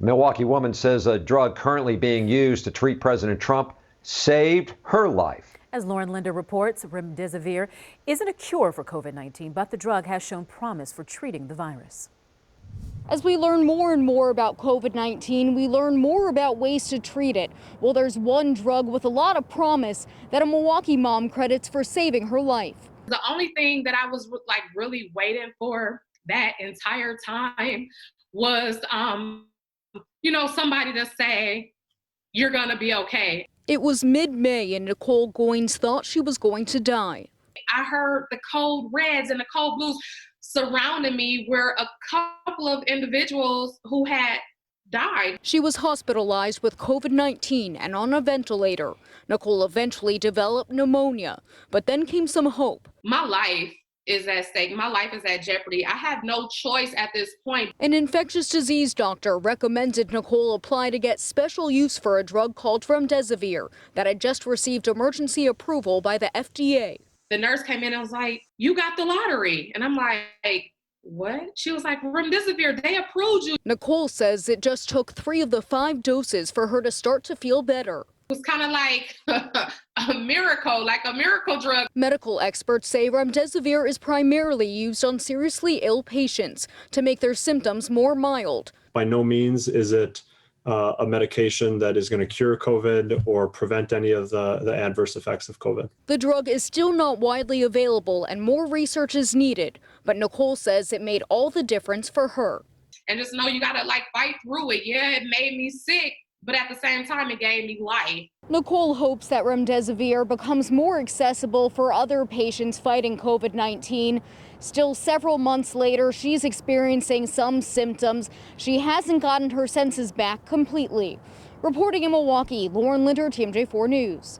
Milwaukee woman says a drug currently being used to treat President Trump saved her life. As Lauren Linder reports, Remdesivir isn't a cure for COVID-19, but the drug has shown promise for treating the virus. As we learn more and more about COVID-19, we learn more about ways to treat it. Well, there's one drug with a lot of promise that a Milwaukee mom credits for saving her life. The only thing that I was really waiting for that entire time was, somebody to say, you're gonna be okay. It was mid-May and NICOLE GOINS thought she was going to die. I heard the code reds and the code blues surrounding me were a couple of individuals who had died. She was hospitalized with COVID-19 and on a ventilator. NICOLE eventually developed pneumonia, but then came some hope. My life is at stake. My life is at jeopardy. I have no choice at this point. An infectious disease doctor recommended NICOLE apply to get special use for a drug called Remdesivir that had just received emergency approval by the FDA. The nurse came in and was like, "You got the lottery." And I'm like, what? She was like, "Remdesivir, they approved you." NICOLE says it just took 3 of the 5 doses for her to start to feel better. It was kind of like a miracle, like a miracle drug. Medical experts say Remdesivir is primarily used on seriously ill patients to make their symptoms more mild. By no means is it a medication that is going to cure COVID or prevent any of the adverse effects of COVID. The drug is still not widely available and more research is needed, but NICOLE says it made all the difference for her. And just know you got to fight through it. Yeah, it made me sick, but at the same time, it gave me life. NICOLE hopes that Remdesivir becomes more accessible for other patients fighting COVID-19. Still, several months later, she's experiencing some symptoms. She hasn't gotten her senses back completely. Reporting in Milwaukee, Lauren Linder, TMJ4 News.